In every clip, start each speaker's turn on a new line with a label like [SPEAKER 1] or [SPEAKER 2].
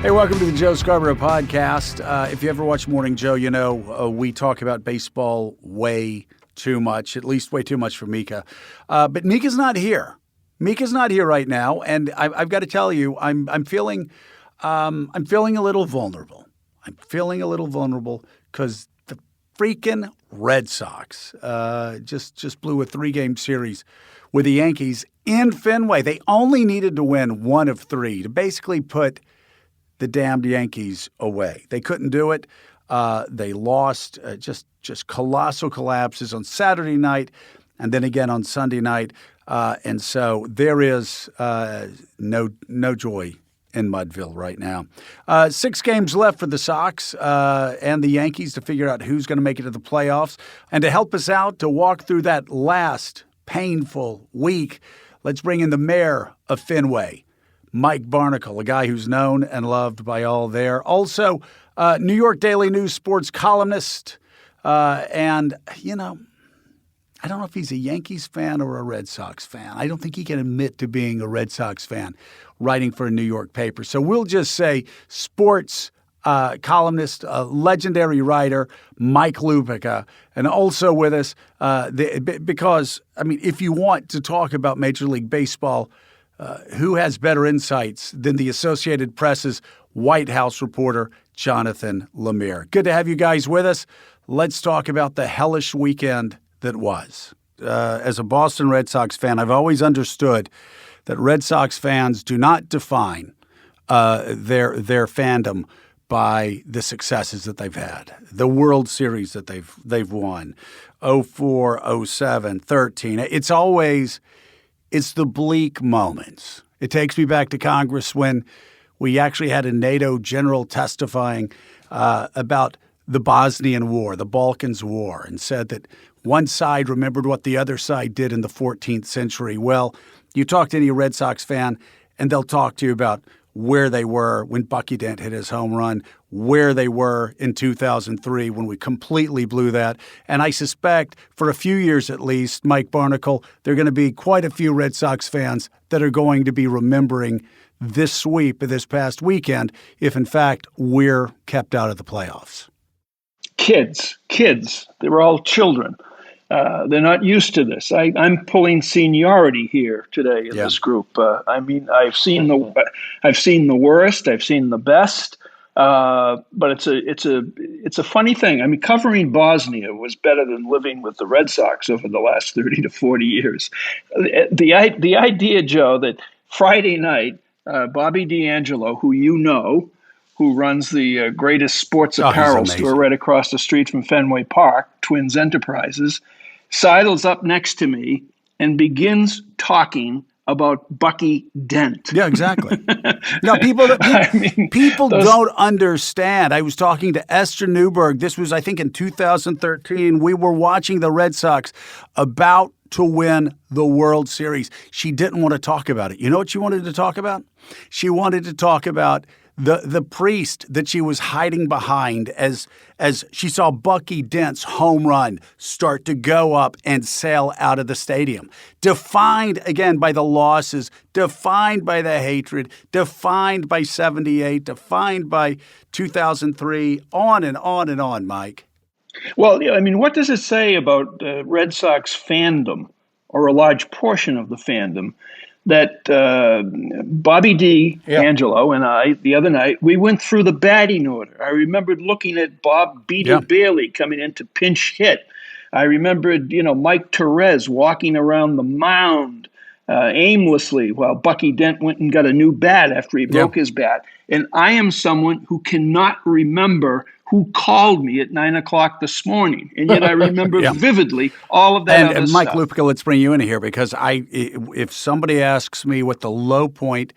[SPEAKER 1] Hey, welcome to the Joe Scarborough podcast. If you ever watch Morning Joe, you know we talk about baseball way too much, at least way too much for Mika. But Mika's not here. Mika's not here right now, and I've got to tell you, I'm feeling a little vulnerable. I'm feeling a little vulnerable because the freaking Red Sox just blew a 3-game series with the Yankees in Fenway. They only needed to win one of three to basically put the damned Yankees away. They couldn't do it. They lost just colossal collapses on Saturday night and then again on Sunday night. And so there is no joy in Mudville right now. 6 games left for the Sox and the Yankees to figure out who's going to make it to the playoffs. And to help us out, to walk through that last painful week, let's bring in the mayor of Fenway, Mike Barnicle, a guy who's known and loved by all there. Also, New York Daily News sports columnist. And, you know, I don't know if he's a Yankees fan or a Red Sox fan. I don't think he can admit to being a Red Sox fan writing for a New York paper. So we'll just say sports columnist, legendary writer, Mike Lupica, and also with us because, I mean, if you want to talk about Major League Baseball, who has better insights than the Associated Press's White House reporter, Jonathan Lemire? Good to have you guys with us. Let's talk about the hellish weekend that was. As a Boston Red Sox fan, I've always understood that Red Sox fans do not define their fandom by the successes that they've had, the World Series that they've won, 04, 07, 13. It's the bleak moments. It takes me back to Congress when we actually had a NATO general testifying about the Bosnian War, the Balkans War, and said that one side remembered what the other side did in the 14th century. Well, you talk to any Red Sox fan, and they'll talk to you about where they were when Bucky Dent hit his home run, where they were in 2003 when we completely blew that. And I suspect for a few years at least, Mike Barnicle, there are going to be quite a few Red Sox fans that are going to be remembering this sweep of this past weekend if, in fact, we're kept out of the playoffs.
[SPEAKER 2] Kids, they were all children. They're not used to this. I'm pulling seniority here today in this group. I mean, I've seen the worst. I've seen the best. But it's a funny thing. I mean, covering Bosnia was better than living with the Red Sox over the last 30 to 40 years. The idea, Joe, that Friday night, Bobby D'Angelo, who you know, who runs the greatest sports apparel store right across the street from Fenway Park, Twins Enterprises, sidles up next to me and begins talking about Bucky Dent.
[SPEAKER 1] Yeah, exactly. No, people don't understand. I was talking to Esther Newberg. This was, I think, in 2013. We were watching the Red Sox about to win the World Series. She didn't want to talk about it. You know what she wanted to talk about? She wanted to talk about the priest that she was hiding behind as she saw Bucky Dent's home run start to go up and sail out of the stadium. Defined, again, by the losses, defined by the hatred, defined by 78, defined by 2003, on and on and on, Mike.
[SPEAKER 2] Well, I mean, what does it say about Red Sox fandom, or a large portion of the fandom, that Bobby D'Angelo and I, the other night, we went through the batting order. I remembered looking at Bob Beater Bailey coming in to pinch hit. I remembered, Mike Torres walking around the mound aimlessly while Bucky Dent went and got a new bat after he broke his bat. And I am someone who cannot remember who called me at 9 o'clock this morning. And yet I remember vividly all of that
[SPEAKER 1] and Mike Lupica, let's bring you in here because if somebody asks me what the low point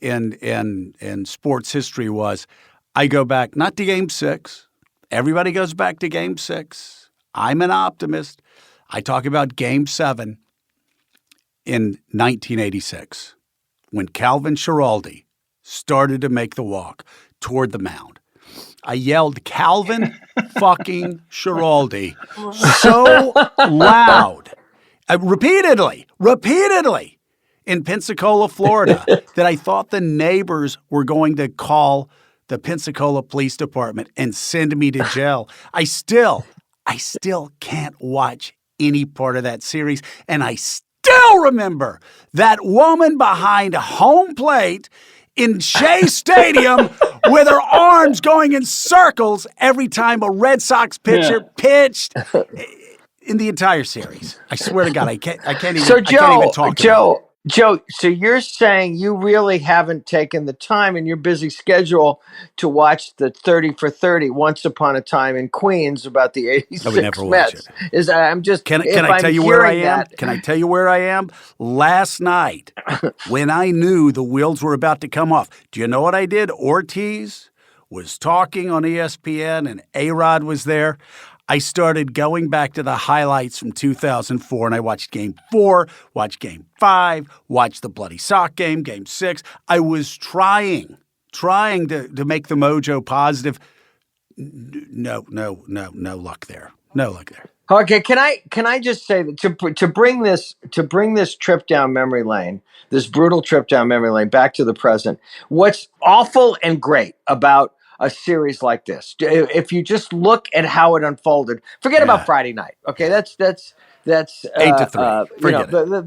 [SPEAKER 1] in sports history was, I go back not to Game 6. Everybody goes back to Game 6. I'm an optimist. I talk about Game 7 in 1986 when Calvin Schiraldi started to make the walk toward the mound. I yelled Calvin fucking Schiraldi so loud, repeatedly in Pensacola, Florida, that I thought the neighbors were going to call the Pensacola Police Department and send me to jail. I still can't watch any part of that series, and I still remember that woman behind home plate in Shea Stadium with her arms going in circles every time a Red Sox pitcher pitched in the entire series. I swear to God, I can't even talk about it.
[SPEAKER 3] Joe, so you're saying you really haven't taken the time in your busy schedule to watch the 30 for 30 Once Upon a Time in Queens about the 86
[SPEAKER 1] I would never
[SPEAKER 3] Mets.
[SPEAKER 1] watch it. Can I tell you where I am? Can I tell you where I am? Last night, when I knew the wheels were about to come off, do you know what I did? Ortiz was talking on ESPN and A-Rod was there. I started going back to the highlights from 2004, and I watched Game 4, watched Game 5, watched the Bloody Sock game, Game 6. I was trying to make the mojo positive. No luck there. No luck there.
[SPEAKER 3] Okay, can I just say that to bring this trip down memory lane, this brutal trip down memory lane back to the present, what's awful and great about a series like this, if you just look at how it unfolded, forget about Friday night. Okay, that's
[SPEAKER 1] 8-3.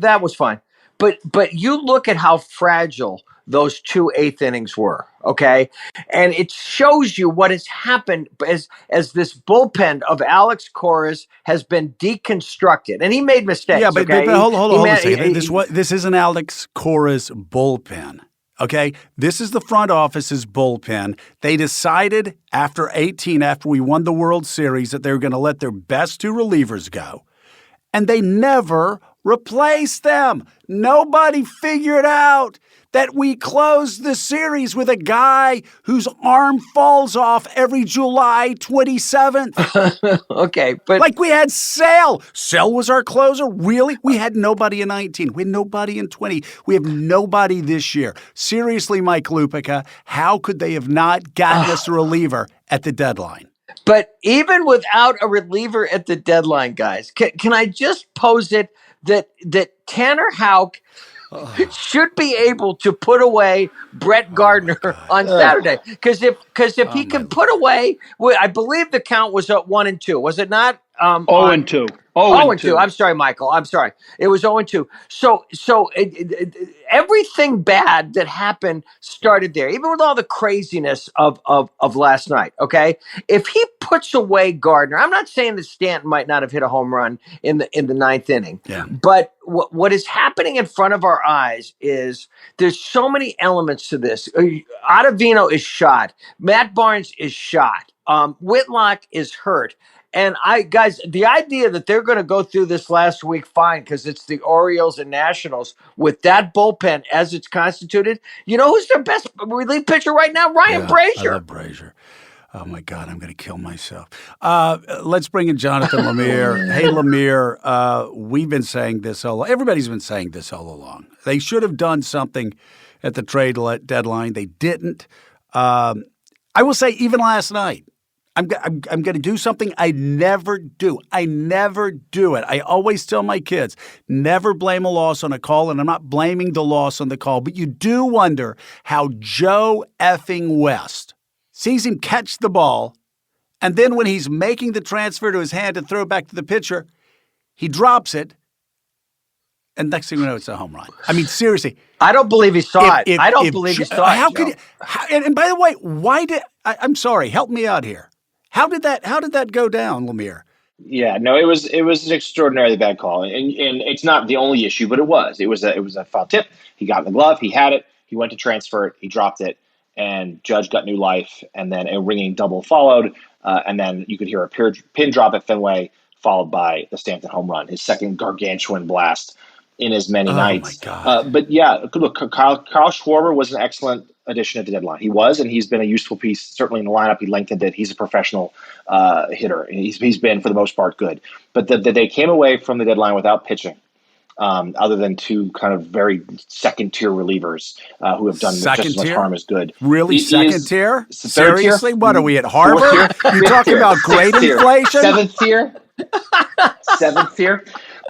[SPEAKER 3] That was fine. But you look at how fragile those 2 eighth innings were. Okay, and it shows you what has happened as this bullpen of Alex Cora's has been deconstructed, and he made mistakes.
[SPEAKER 1] Yeah, but hold on a second. This isn't Alex Cora's bullpen. Okay, this is the front office's bullpen. They decided after 18, after we won the World Series, that they were going to let their best 2 relievers go. And they never replaced them. Nobody figured out that we closed the series with a guy whose arm falls off every July 27th.
[SPEAKER 3] Okay, but
[SPEAKER 1] like we had Sale. Sale was our closer. Really? We had nobody in 19. We had nobody in 20. We have nobody this year. Seriously, Mike Lupica, how could they have not gotten us a reliever at the deadline?
[SPEAKER 3] But even without a reliever at the deadline, guys, can I just pose it that Tanner Houck should be able to put away Brett Gardner on Saturday? Because if he can put away, I believe the count was at 1-2, was it not?
[SPEAKER 2] 0-2.
[SPEAKER 3] 0-2. I'm sorry, Michael. I'm sorry. It was 0-2. So everything bad that happened started there, even with all the craziness of last night. Okay, if he puts away Gardner, I'm not saying that Stanton might not have hit a home run in the 9th inning.
[SPEAKER 1] Yeah.
[SPEAKER 3] But what is happening in front of our eyes is there's so many elements to this. Ottavino is shot. Matt Barnes is shot. Whitlock is hurt. And the idea that they're going to go through this last week fine because it's the Orioles and Nationals with that bullpen as it's constituted. You know who's their best relief pitcher right now? Ryan Brazier.
[SPEAKER 1] I love Brazier. Oh, my God, I'm going to kill myself. Let's bring in Jonathan Lemire. Hey, Lemire, we've been saying this everybody's been saying this all along. They should have done something at the trade deadline. They didn't. I will say even last night, I'm going to do something I never do. I never do it. I always tell my kids, never blame a loss on a call, and I'm not blaming the loss on the call. But you do wonder how Joe effing West sees him catch the ball, and then when he's making the transfer to his hand to throw back to the pitcher, he drops it, and next thing you know, it's a home run. I mean, seriously.
[SPEAKER 3] I don't believe he saw it. I don't believe he saw it.
[SPEAKER 1] How could and by the way, why did I'm sorry, help me out here. How did that go down, Lemire?
[SPEAKER 4] Yeah, no, it was an extraordinarily bad call, and it's not the only issue, but it was a foul tip. He got the glove, he had it, he went to transfer it, he dropped it, and Judge got new life, and then a ringing double followed, and then you could hear a pin drop at Fenway, followed by the Stanton home run, his second gargantuan blast in as many nights.
[SPEAKER 1] My God.
[SPEAKER 4] But yeah, look, Kyle Schwarber was an excellent addition at the deadline. He was, and he's been a useful piece, certainly in the lineup. He lengthened it. He's a professional hitter. He's been, for the most part, good. But they came away from the deadline without pitching, other than 2 kind of very second-tier relievers who have done just as much harm as good.
[SPEAKER 1] Really? Second tier? Seriously?
[SPEAKER 4] Tier?
[SPEAKER 1] What, are we at Harvard? You're talking about grade inflation?
[SPEAKER 4] Seventh tier? Seventh tier?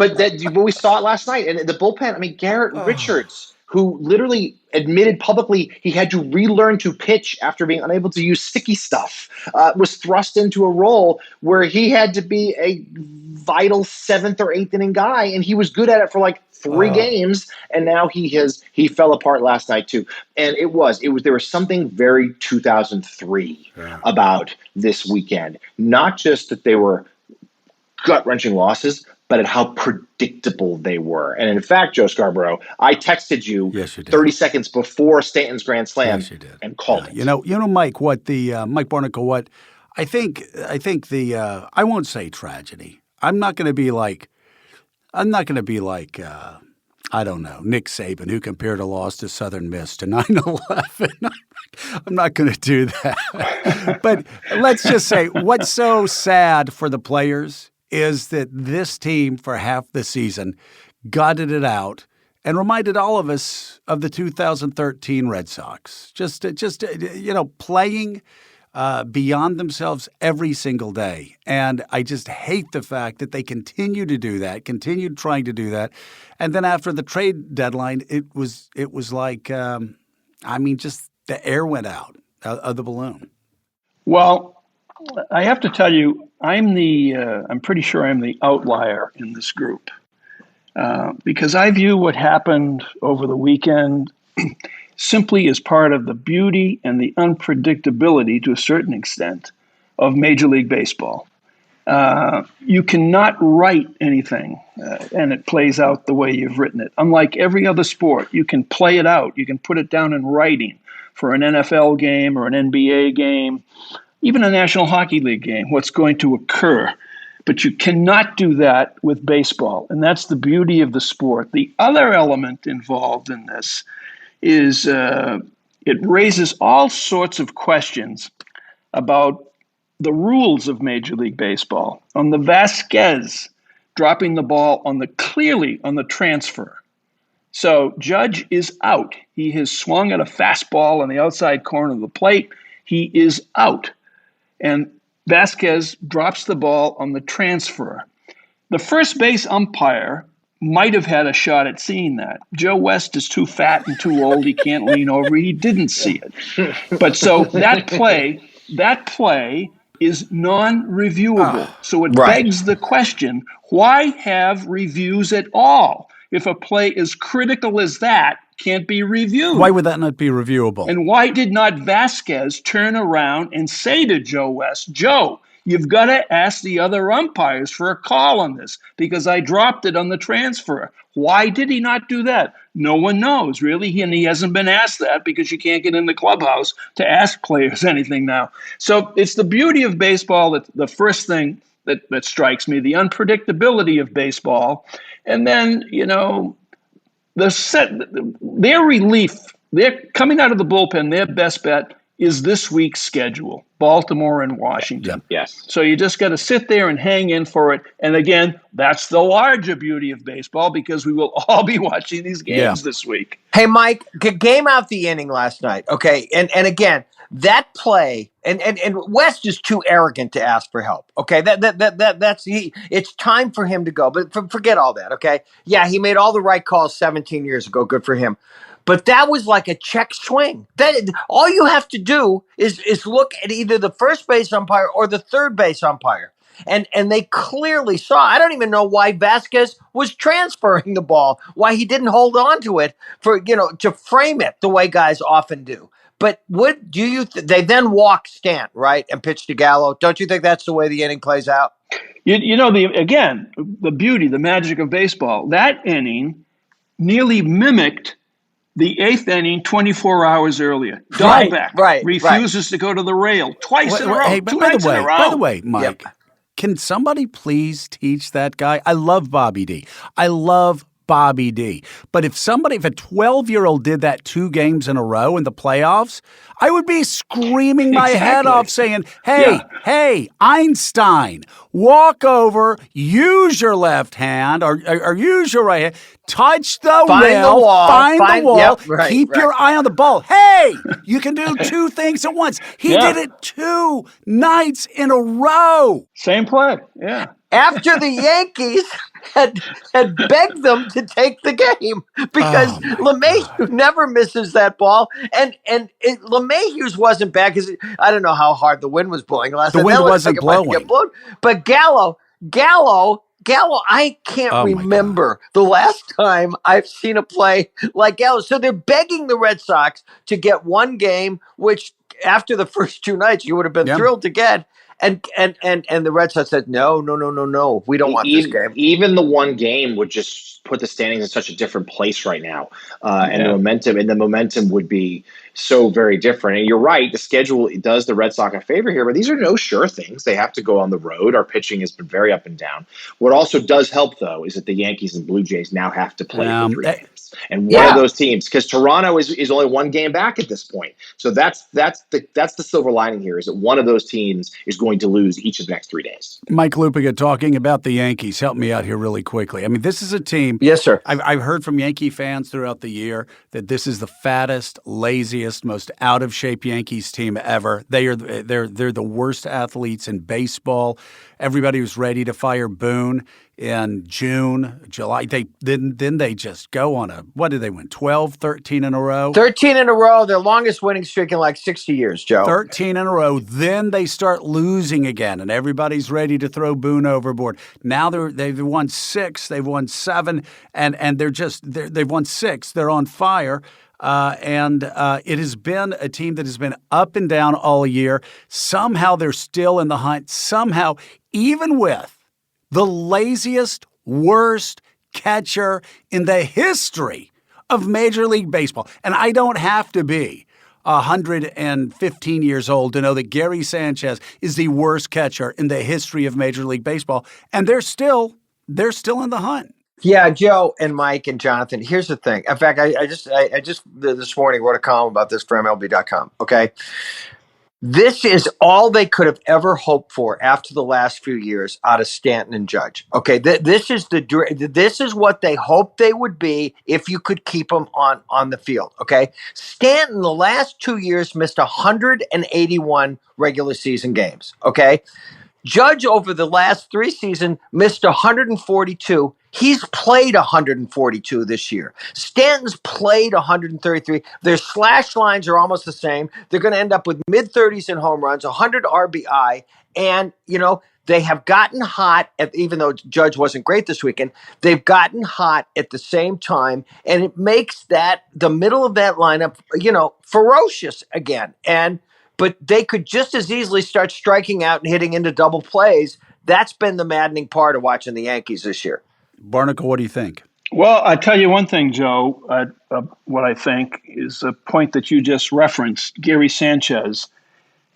[SPEAKER 4] but we saw it last night, and the bullpen. I mean, Garrett Richards, who literally admitted publicly he had to relearn to pitch after being unable to use sticky stuff, was thrust into a role where he had to be a vital 7th or 8th inning guy, and he was good at it for like 3 games, and now he fell apart last night too. And there was something very 2003 about this weekend. Not just that they were gut-wrenching losses, but at how predictable they were. And in fact, Joe Scarborough, I texted you, 30 seconds before Stanton's grand slam and called it.
[SPEAKER 1] You know, Mike, what the Mike Barnicle, what I think the I won't say tragedy. I'm not going to be like I don't know, Nick Saban, who compared a loss to Southern Miss to 9/11. I'm not going to do that. But let's just say what's so sad for the players is that this team for half the season gutted it out and reminded all of us of the 2013 Red Sox. Just playing beyond themselves every single day. And I just hate the fact that they continued trying to do that. And then after the trade deadline, it was like, just the air went out of the balloon.
[SPEAKER 2] Well, I have to tell you, I'm pretty sure I'm the outlier in this group because I view what happened over the weekend simply as part of the beauty and the unpredictability, to a certain extent, of Major League Baseball. You cannot write anything and it plays out the way you've written it. Unlike every other sport, you can play it out. You can put it down in writing for an NFL game or an NBA game, even a National Hockey League game, what's going to occur. But you cannot do that with baseball, and that's the beauty of the sport. The other element involved in this is it raises all sorts of questions about the rules of Major League Baseball. On the Vasquez dropping the ball clearly on the transfer. So Judge is out. He has swung at a fastball on the outside corner of the plate. He is out. And Vasquez drops the ball on the transfer. The first base umpire might have had a shot at seeing that. Joe West is too fat and too old. He can't lean over. He didn't see it. But so that play is non-reviewable. So it begs the question, why have reviews at all? If a play as critical as that can't be reviewed.
[SPEAKER 1] Why would that not be reviewable?
[SPEAKER 2] And why did not Vasquez turn around and say to Joe West, Joe, you've got to ask the other umpires for a call on this because I dropped it on the transfer. Why did he not do that? No one knows, really. And he hasn't been asked that because you can't get in the clubhouse to ask players anything now. So it's the beauty of baseball, that the first thing that strikes me, the unpredictability of baseball. And then, their relief, they're coming out of the bullpen, their best bet is this week's schedule, Baltimore and Washington.
[SPEAKER 4] Yes.
[SPEAKER 2] So you just got to sit there and hang in for it. And again, that's the larger beauty of baseball because we will all be watching these games this week.
[SPEAKER 3] Hey, Mike, game out the inning last night. Okay. And again, that play, and West is too arrogant to ask for help. Okay. It's time for him to go, but forget all that. Okay. Yeah. He made all the right calls 17 years ago. Good for him. But that was like a check swing. All you have to do is look at either the first base umpire or the third base umpire. And they clearly saw. I don't even know why Vasquez was transferring the ball, why he didn't hold on to it to frame it the way guys often do. But they then walk Stant, right, and pitch to Gallo. Don't you think that's the way the inning plays out?
[SPEAKER 2] The beauty, the magic of baseball, that inning nearly mimicked the 8th inning 24 hours earlier. Dahlbeck refuses to go to the rail twice in a row. Two nights in a row.
[SPEAKER 1] By the way, Mike, can somebody please teach that guy? I love Bobby D. But if a 12-year-old did that 2 games in a row in the playoffs, I would be screaming my head off saying, hey, Einstein, walk over, use your left hand or use your right hand, touch the rail, find the wall, keep your eye on the ball. Hey, you can do 2 things at once. He did it 2 nights in a row.
[SPEAKER 2] Same play, yeah.
[SPEAKER 3] after the Yankees had begged them to take the game because LeMahieu never misses that ball, and LeMahieu's wasn't bad because I don't know how hard the wind was blowing last night.
[SPEAKER 1] The wind wasn't blowing.
[SPEAKER 3] Get blown. But Gallo, I can't remember the last time I've seen a play like Gallo. So they're begging the Red Sox to get one game, which after the first 2 nights you would have been thrilled to get. And the Red Sox said, no. We don't want this game.
[SPEAKER 4] Even the one game would just put the standings in such a different place right now. And the momentum would be so very different. And you're right, the schedule does the Red Sox a favor here, but these are no sure things. They have to go on the road. Our pitching has been very up and down. What also does help, though, is that the Yankees and Blue Jays now have to play for 3 games. And one of those teams, because Toronto is only 1 game back at this point. So that's the silver lining here, is that one of those teams is going to lose each of the next 3 days.
[SPEAKER 1] Mike Lupica, talking about the Yankees, help me out here really quickly. I mean, this is a team.
[SPEAKER 3] Yes, sir.
[SPEAKER 1] I've heard from Yankee fans throughout the year that this is the fattest, laziest, most out of shape Yankees team ever. They're the worst athletes in baseball. Everybody was ready to fire Boone in June, July. Then they just go on what did they win? 12, 13 in a row?
[SPEAKER 3] 13 in a row, their longest winning streak in like 60 years, Joe.
[SPEAKER 1] 13 in a row. Then they start losing again, and everybody's ready to throw Boone overboard. Now they've won 6, they've won 7, and they've won 6. They're on fire. And it has been a team that has been up and down all year. Somehow they're still in the hunt. Somehow, even with the laziest, worst catcher in the history of Major League Baseball. And I don't have to be 115 years old to know that Gary Sanchez is the worst catcher in the history of Major League Baseball. And they're still in the hunt.
[SPEAKER 3] Yeah, Joe and Mike and Jonathan, here's the thing. In fact, I just this morning wrote a column about this for MLB.com, okay? This is all they could have ever hoped for after the last few years out of Stanton and Judge. Okay, this is what they hoped they would be if you could keep them on the field. Okay, Stanton the last 2 years missed 181 regular season games. Okay, Judge over the last 3 seasons missed 142. He's played 142 this year. Stanton's played 133. Their slash lines are almost the same. They're going to end up with mid-30s in home runs, 100 RBI, and, they have gotten hot, even though Judge wasn't great this weekend, they've gotten hot at the same time, and it makes the middle of that lineup, ferocious again. But they could just as easily start striking out and hitting into double plays. That's been the maddening part of watching the Yankees this year.
[SPEAKER 1] Barnicle, what do you think?
[SPEAKER 2] Well, I tell you one thing, Joe. What I think is a point that you just referenced, Gary Sanchez.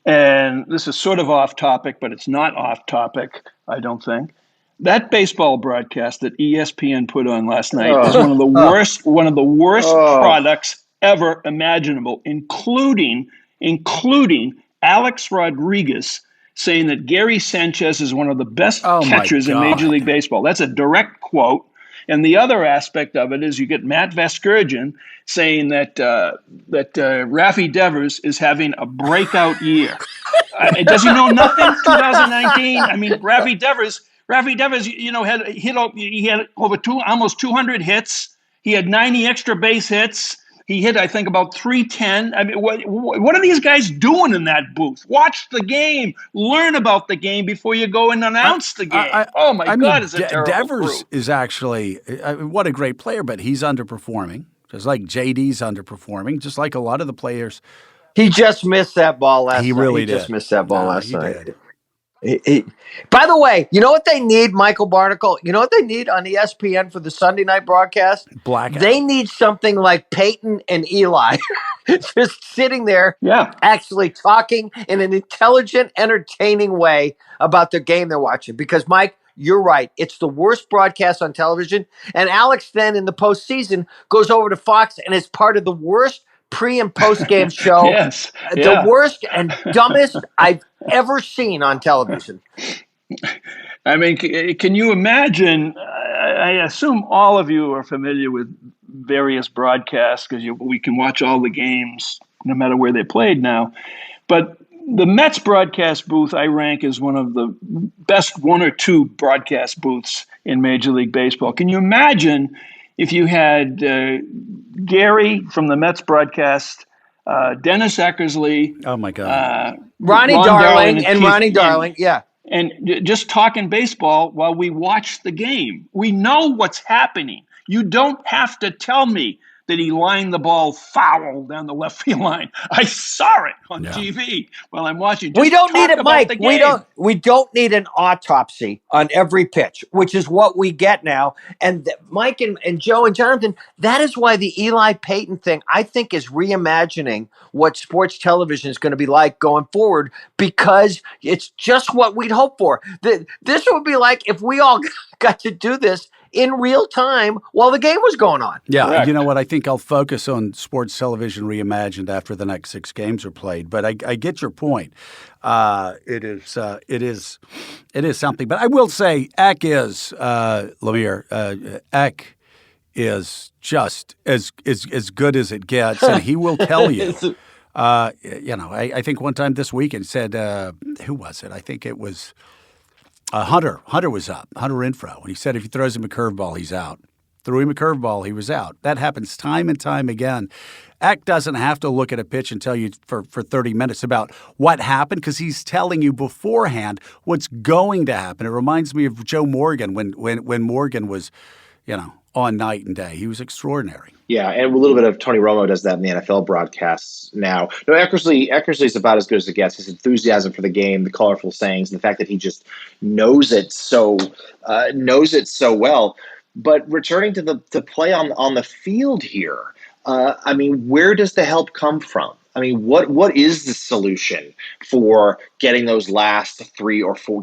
[SPEAKER 2] And this is sort of off topic, but it's not off topic, I don't think. That baseball broadcast that ESPN put on last night is one of the worst products ever imaginable, including Alex Rodriguez saying that Gary Sanchez is one of the best catchers in Major League Baseball. That's a direct quote. And the other aspect of it is you get Matt Vasgersian saying that Rafi Devers is having a breakout year. Does he know nothing? 2019. I mean, Rafi Devers, he had over almost 200 hits. He had 90 extra base hits. He hit, I think, about 310. I mean, what are these guys doing in that booth? Watch the game. Learn about the game before you go and announce the game. God, is it terrible.
[SPEAKER 1] Devers is actually, what a great player, but he's underperforming. Just like JD's underperforming, just like a lot of the players.
[SPEAKER 3] He just missed that ball last night.
[SPEAKER 1] He really did.
[SPEAKER 3] Just missed that ball last night.
[SPEAKER 1] Did.
[SPEAKER 3] By the way, you know what they need, Michael Barnicle? You know what they need on ESPN for the Sunday night broadcast?
[SPEAKER 1] Blackout.
[SPEAKER 3] They need something like Peyton and Eli just sitting there actually talking in an intelligent, entertaining way about the game they're watching. Because, Mike, you're right. It's the worst broadcast on television. And Alex then in the postseason goes over to Fox and is part of the worst pre- and post-game show. The worst and dumbest I've ever seen on television.
[SPEAKER 2] I mean, can you imagine? I assume all of you are familiar with various broadcasts because we can watch all the games no matter where they played now. But The Mets broadcast booth I rank as one of the best one or two broadcast booths in Major League Baseball. Can you imagine if you had Gary from the Mets broadcast, Dennis Eckersley,
[SPEAKER 1] Oh my God,
[SPEAKER 3] Ronnie
[SPEAKER 2] Ron
[SPEAKER 3] Darling and
[SPEAKER 2] Keith
[SPEAKER 3] Ronnie Darling, yeah.
[SPEAKER 2] and just talking baseball while we watch the game. We know what's happening. You don't have to tell me that he lined the ball foul down the left field line. I saw it on TV while I'm watching. Just
[SPEAKER 3] We don't need it, Mike.
[SPEAKER 2] The game.
[SPEAKER 3] We don't need an autopsy on every pitch, which is what we get now. And Mike and Joe and Jonathan, that is why the Eli Payton thing, I think, is reimagining what sports television is going to be like going forward, because it's just what we'd hope for. This would be like if we all got to do this in real time while the game was going on.
[SPEAKER 1] Yeah,
[SPEAKER 2] Correct.
[SPEAKER 1] You know what? I think I'll focus on sports television reimagined after the next 6 games are played. But I get your point. It is something. But I will say, Eck is Lemire. Eck is just as good as it gets, and he will tell you. I think one time this week and said, who was it? I think it was. Hunter was up. Hunter Renfroe. And he said if he throws him a curveball, he's out. Threw him a curveball, he was out. That happens time and time again. Eck doesn't have to look at a pitch and tell you for 30 minutes about what happened, because he's telling you beforehand what's going to happen. It reminds me of Joe Morgan when Morgan was, on night and day. He was extraordinary.
[SPEAKER 4] Yeah, and a little bit of Tony Romo does that in the NFL broadcasts now. No, Eckersley's about as good as it gets. His enthusiasm for the game, the colorful sayings, and the fact that he just knows it so well. But returning to the play on the field here, where does the help come from? I mean, what is the solution for getting those last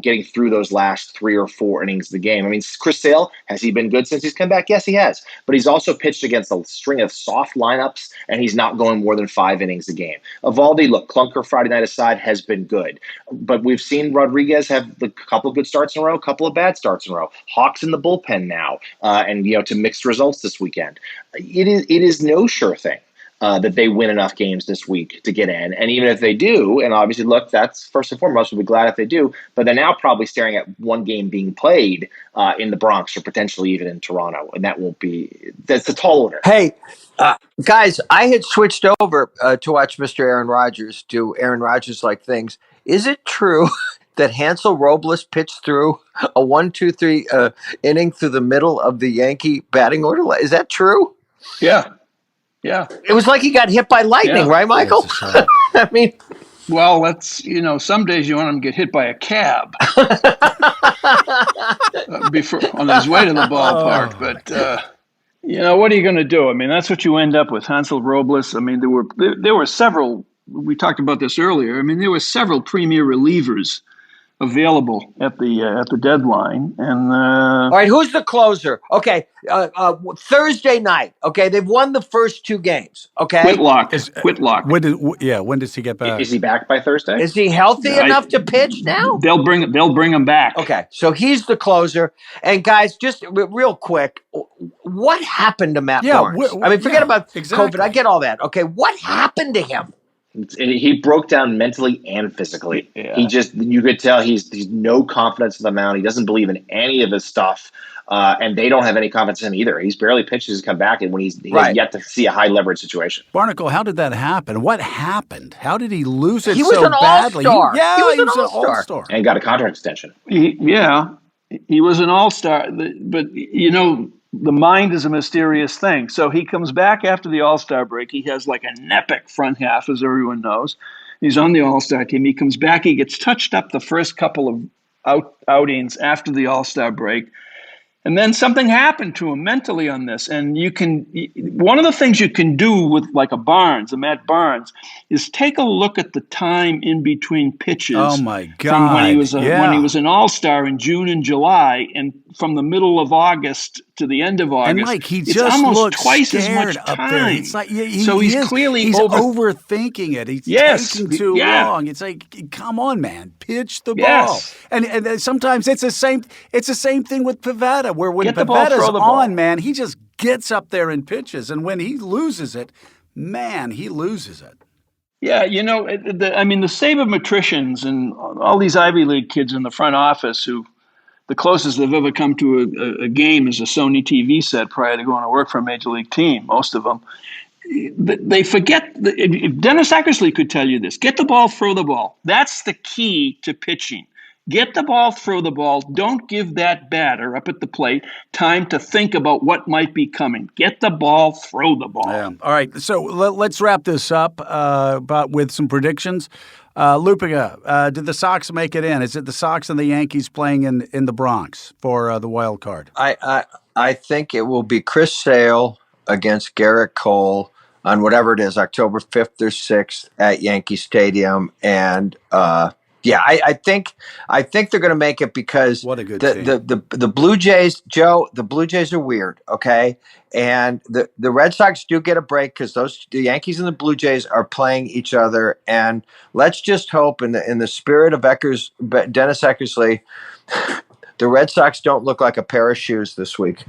[SPEAKER 4] getting through those last 3 or 4 innings of the game? I mean, Chris Sale, has he been good since he's come back? Yes, he has. But he's also pitched against a string of soft lineups, and he's not going more than 5 innings a game. Evaldi, look, Clunker Friday night aside, has been good. But we've seen Rodriguez have a couple of good starts in a row, a couple of bad starts in a row. Hawks in the bullpen now, and to mixed results this weekend. It is no sure thing that they win enough games this week to get in. And even if they do, and obviously, look, that's first and foremost, we'll be glad if they do, but they're now probably staring at one game being played in the Bronx or potentially even in Toronto. And that's a tall order.
[SPEAKER 3] Hey, guys, I had switched over to watch Mr. Aaron Rodgers do Aaron Rodgers-like things. Is it true that Hansel Robles pitched through a 1-2-3 inning through the middle of the Yankee batting order? Is that true?
[SPEAKER 2] Yeah. Yeah.
[SPEAKER 3] It was like he got hit by lightning, right, Michael? I mean,
[SPEAKER 2] well, that's, some days you want him to get hit by a cab before on his way to the ballpark. But, what are you going to do? I mean, that's what you end up with. Hansel Robles. I mean, there were several, we talked about this earlier. I mean, there were several premier relievers available at the deadline. And
[SPEAKER 3] all right, who's the closer? Okay, Thursday night. Okay, they've won the first 2 games. Okay,
[SPEAKER 2] Whitlock.
[SPEAKER 1] When does he get back?
[SPEAKER 4] Is he back by Thursday?
[SPEAKER 3] Is he healthy enough to pitch now?
[SPEAKER 2] They'll bring him back.
[SPEAKER 3] Okay, so he's the closer. And guys, just real quick, what happened to Matt Barnes? Forget about COVID. I get all that. Okay, what happened to him?
[SPEAKER 4] He broke down mentally and physically. Yeah. You could tell he's no confidence in the mound. He doesn't believe in any of his stuff. And they don't have any confidence in him either. He's barely pitched his comeback, and when he has yet to see a high leverage situation.
[SPEAKER 1] Barnicle, how did that happen? What happened? How did he lose it
[SPEAKER 3] so badly?
[SPEAKER 1] He was an all-star.
[SPEAKER 4] And got a contract extension.
[SPEAKER 2] He was an all-star. But, the mind is a mysterious thing. So he comes back after the All-Star break. He has like an epic front half, as everyone knows. He's on the All-Star team. He comes back. He gets touched up the first couple of outings after the All-Star break. And then something happened to him mentally on this. And one of the things you can do with like a Matt Barnes, is take a look at the time in between pitches.
[SPEAKER 1] Oh my God!
[SPEAKER 2] From when he was an All-Star in June and July, and from the middle of August to the end of August.
[SPEAKER 1] And Mike, he just
[SPEAKER 2] almost
[SPEAKER 1] looks
[SPEAKER 2] twice as much
[SPEAKER 1] up
[SPEAKER 2] time.
[SPEAKER 1] there. It's like he's
[SPEAKER 2] clearly
[SPEAKER 1] overthinking it. He's taking too long. It's like, come on, man, pitch the ball. And sometimes it's the same thing with Pivetta, where when Pivetta's on, man, he just gets up there and pitches, and when he loses it, man, he loses it.
[SPEAKER 2] Yeah, the sabermetricians and all these Ivy League kids in the front office who the closest they've ever come to a game is a Sony TV set prior to going to work for a major league team, most of them. They forget. If Dennis Eckersley could tell you this, get the ball, throw the ball. That's the key to pitching. Get the ball, throw the ball. Don't give that batter up at the plate time to think about what might be coming. Get the ball, throw the ball.
[SPEAKER 1] Yeah. All right. So let's wrap this up with some predictions. Lupica, did the Sox make it in? Is it the Sox and the Yankees playing in the Bronx for the wild card?
[SPEAKER 3] I think it will be Chris Sale against Garrett Cole on whatever it is, October 5th or 6th at Yankee Stadium. And I think they're going to make it because
[SPEAKER 1] what a good team.
[SPEAKER 3] The Blue Jays, Joe, the Blue Jays are weird, okay? And the Red Sox do get a break because the Yankees and the Blue Jays are playing each other. And let's just hope in the spirit of Dennis Eckersley, the Red Sox don't look like a pair of shoes this week.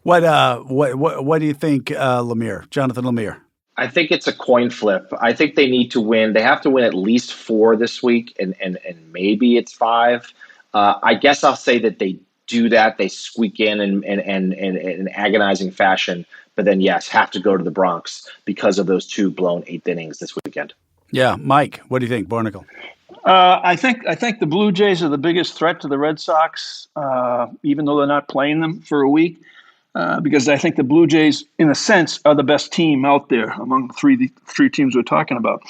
[SPEAKER 1] What do you think, Jonathan Lemire?
[SPEAKER 4] I think it's a coin flip. I think they need to win. They have to win at least 4 this week, and maybe it's 5. I guess I'll say that they do that. They squeak in an agonizing fashion, but then yes, have to go to the Bronx because of those 2 blown 8th innings this weekend.
[SPEAKER 1] Yeah, Mike, what do you think, Barnicle?
[SPEAKER 2] I think the Blue Jays are the biggest threat to the Red Sox, even though they're not playing them for a week, because I think the Blue Jays, in a sense, are the best team out there among the three teams we're talking about.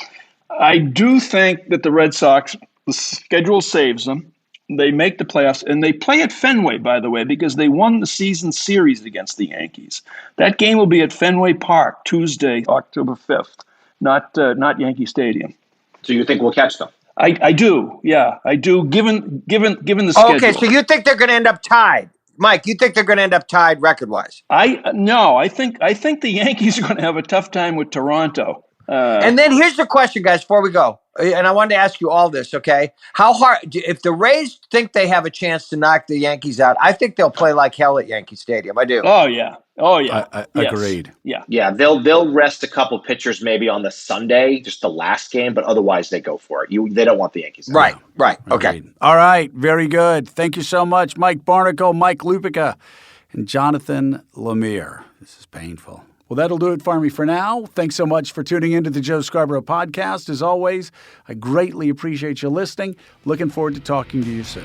[SPEAKER 2] I do think that the Red Sox, the schedule saves them. They make the playoffs, and they play at Fenway, by the way, because they won the season series against the Yankees. That game will be at Fenway Park Tuesday, October 5th, not Yankee Stadium.
[SPEAKER 4] So you think we'll catch them?
[SPEAKER 2] I do, yeah, I do. Given the schedule.
[SPEAKER 3] Okay, so you think they're going to end up tied, Mike? You think they're going to end up tied record-wise?
[SPEAKER 2] No. I think the Yankees are going to have a tough time with Toronto.
[SPEAKER 3] And then here's the question, guys, before we go. And I wanted to ask you all this, okay? How hard, if the Rays think they have a chance to knock the Yankees out, I think they'll play like hell at Yankee Stadium. I do.
[SPEAKER 2] Oh, yeah.
[SPEAKER 1] I
[SPEAKER 2] yes.
[SPEAKER 1] Agreed.
[SPEAKER 2] Yeah.
[SPEAKER 4] They'll rest a couple pitchers maybe on the Sunday, just the last game, but otherwise they go for it. They don't want the Yankees.
[SPEAKER 3] Right. Okay.
[SPEAKER 1] Agreed. All right. Very good. Thank you so much, Mike Barnicle, Mike Lupica, and Jonathan Lemire. This is painful. Well, that'll do it for me for now. Thanks so much for tuning into the Joe Scarborough podcast. As always, I greatly appreciate you listening. Looking forward to talking to you soon.